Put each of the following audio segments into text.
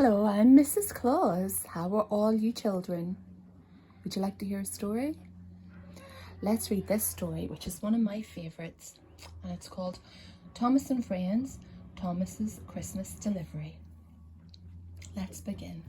Hello, I'm Mrs. Claus. How are all you children? Would you like to hear a story? Let's read this story, which is one of my favourites, and it's called Thomas and Friends, Thomas's Christmas Delivery. Let's begin.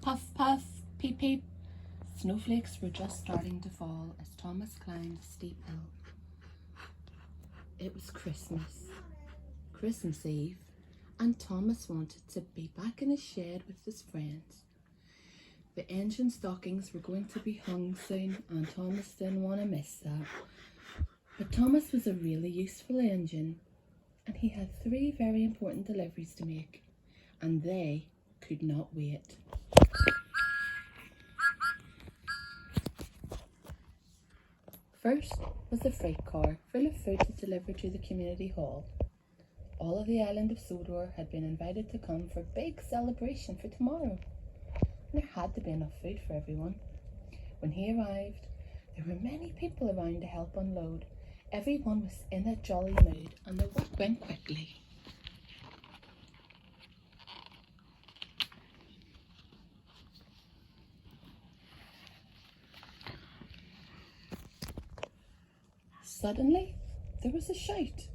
Puff, puff, peep, peep. Snowflakes were just starting to fall as Thomas climbed a steep hill. It was Christmas Eve, and Thomas wanted to be back in his shed with his friends. The engine stockings were going to be hung soon, and Thomas didn't want to miss that. But Thomas was a really useful engine, and he had 3 very important deliveries to make, and they could not wait. First was the freight car full of food to deliver to the community hall. All of the island of Sodor had been invited to come for a big celebration for tomorrow. And there had to be enough food for everyone. When he arrived, there were many people around to help unload. Everyone was in a jolly mood and the work went quickly. Suddenly, there was a shout.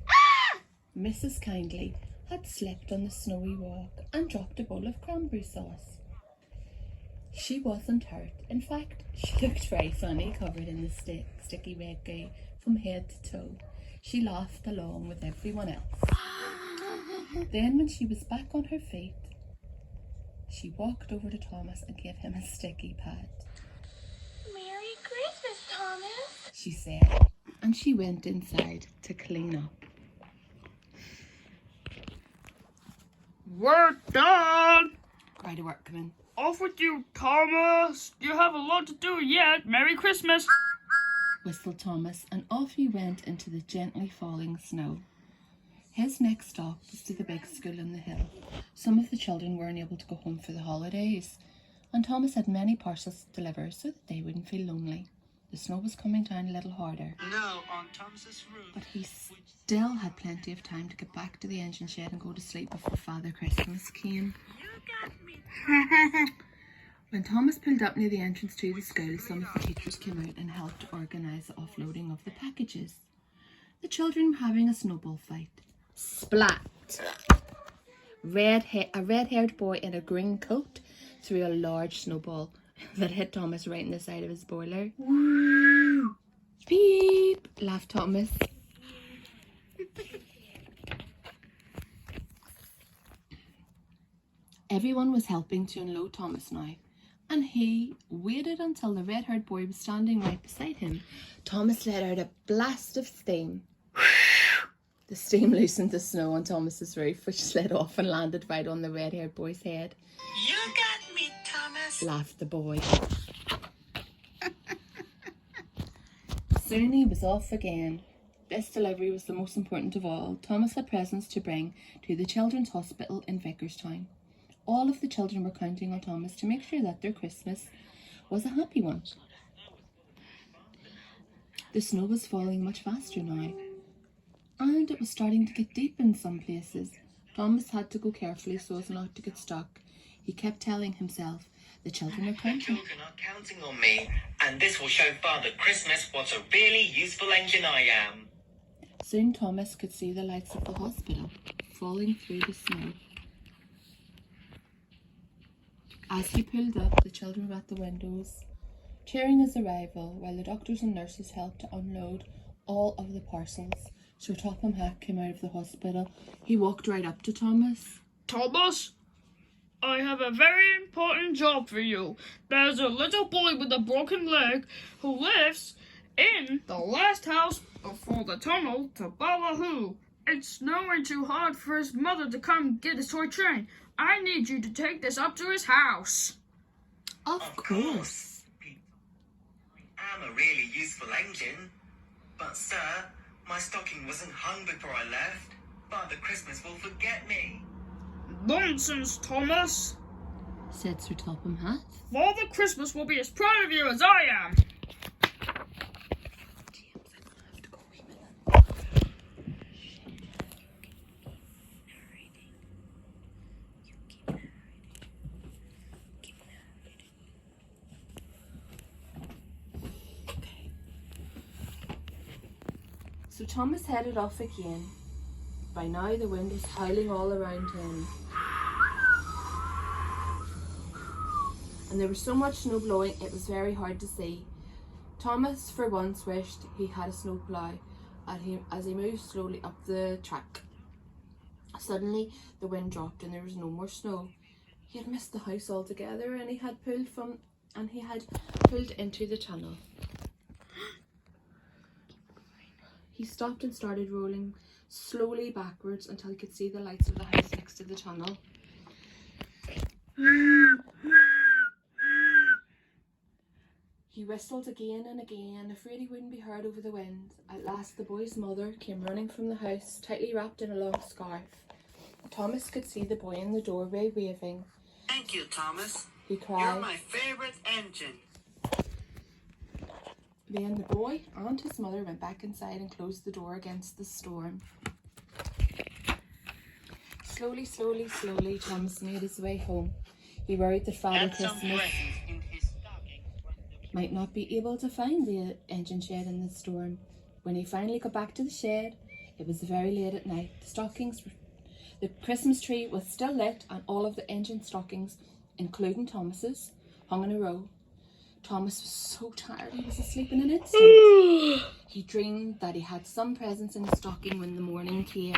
Ah! Mrs. Kindly had slipped on the snowy walk and dropped a bowl of cranberry sauce. She wasn't hurt. In fact, she looked very funny, covered in the sticky red goo from head to toe. She laughed along with everyone else. Then, when she was back on her feet, she walked over to Thomas and gave him a sticky pat. Merry Christmas, Thomas, she said, and she went inside to clean up. We're done! Cried a workman. Off with you, Thomas! You have a lot to do yet. Merry Christmas! Whistled Thomas, and off he went into the gently falling snow. His next stop was to the big school on the hill. Some of the children weren't able to go home for the holidays, and Thomas had many parcels to deliver so that they wouldn't feel lonely. The snow was coming down a little harder. No, on Thomas's roof. But he still had plenty of time to get back to the engine shed and go to sleep before Father Christmas came. you got me. When Thomas pulled up near the entrance to the school, some of the teachers came out and helped organise the offloading of the packages. The children were having a snowball fight. Splat! A red-haired boy in a green coat threw a large snowball that hit Thomas right in the side of his boiler. Woo! Beep! Laughed Thomas. Everyone was helping to unload Thomas now, and he waited until the red-haired boy was standing right beside him. Thomas let out a blast of steam. The steam loosened the snow on Thomas's roof, which slid off and landed right on the red-haired boy's head. You got me, Thomas, Laughed the boy. Soon he was off again. This delivery was the most important of all. Thomas had presents to bring to the Children's Hospital in Vicarstown. All of the children were counting on Thomas to make sure that their Christmas was a happy one. The snow was falling much faster now, and it was starting to get deep in some places. Thomas had to go carefully so as not to get stuck. He kept telling himself The children are The counting. children are counting on me, and this will show Father Christmas what a really useful engine I am. Soon Thomas could see the lights of the hospital falling through the snow. As he pulled up, the children were at the windows, cheering his arrival, while the doctors and nurses helped to unload all of the parcels. So Topham Hatt came out of the hospital. He walked right up to Thomas. Thomas, I have a very important job for you. There's a little boy with a broken leg who lives in the last house before the tunnel to Ballyhoo. It's snowing too hard for his mother to come get his toy train. I need you to take this up to his house. Of course. I am a really useful engine. But, sir, my stocking wasn't hung before I left. Father Christmas will forget me. Nonsense, Thomas. Said Sir Topham Hatt. Father Christmas will be as proud of you as I am. So Thomas headed off again. By now the wind was howling all around him. And there was so much snow blowing it was very hard to see. Thomas for once wished he had a snow plough as he moved slowly up the track. Suddenly the wind dropped and there was no more snow. He had missed the house altogether and he had pulled into the tunnel. He stopped and started rolling slowly backwards until he could see the lights of the house next to the tunnel. He whistled again and again, afraid he wouldn't be heard over the wind. At last the boy's mother came running from the house, tightly wrapped in a long scarf. Thomas could see the boy in the doorway waving. Thank you, Thomas. He cried. You're my favorite engine. Then the boy and his mother went back inside and closed the door against the storm. Slowly, slowly, slowly, Thomas made his way home. He worried that Father And some Christmas presents in his stocking. might not be able to find the engine shed in the storm. When he finally got back to the shed, it was very late at night. The Christmas tree was still lit and all of the engine stockings, including Thomas's, hung in a row. Thomas was so tired he was asleep in an instant. He dreamed that he had some presents in his stocking when the morning came.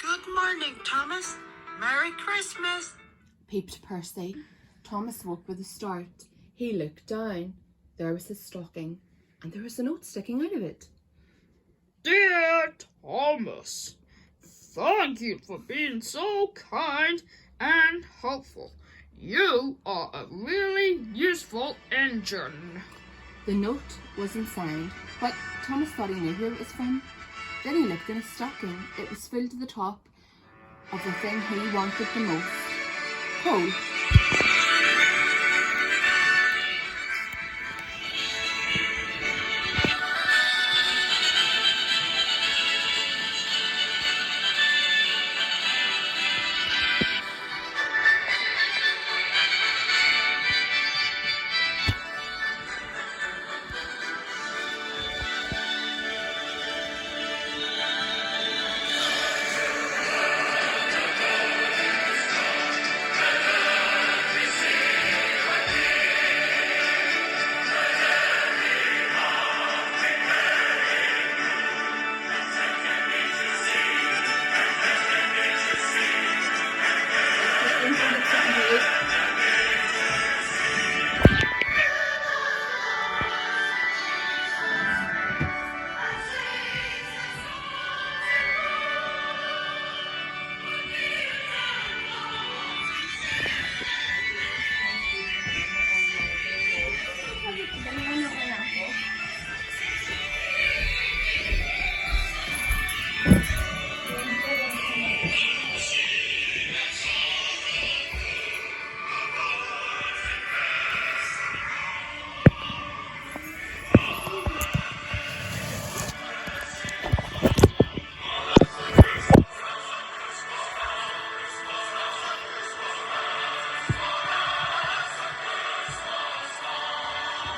Good morning, Thomas. Merry Christmas. Peeped Percy. Thomas woke with a start. He looked down. There was his stocking, and there was a note sticking out of it. Dear Thomas, thank you for being so kind and helpful. You are a really useful engine. The note wasn't signed, but Thomas thought he knew who it was from. Then he looked in his stocking. It was filled to the top of the thing he wanted the most. Coal.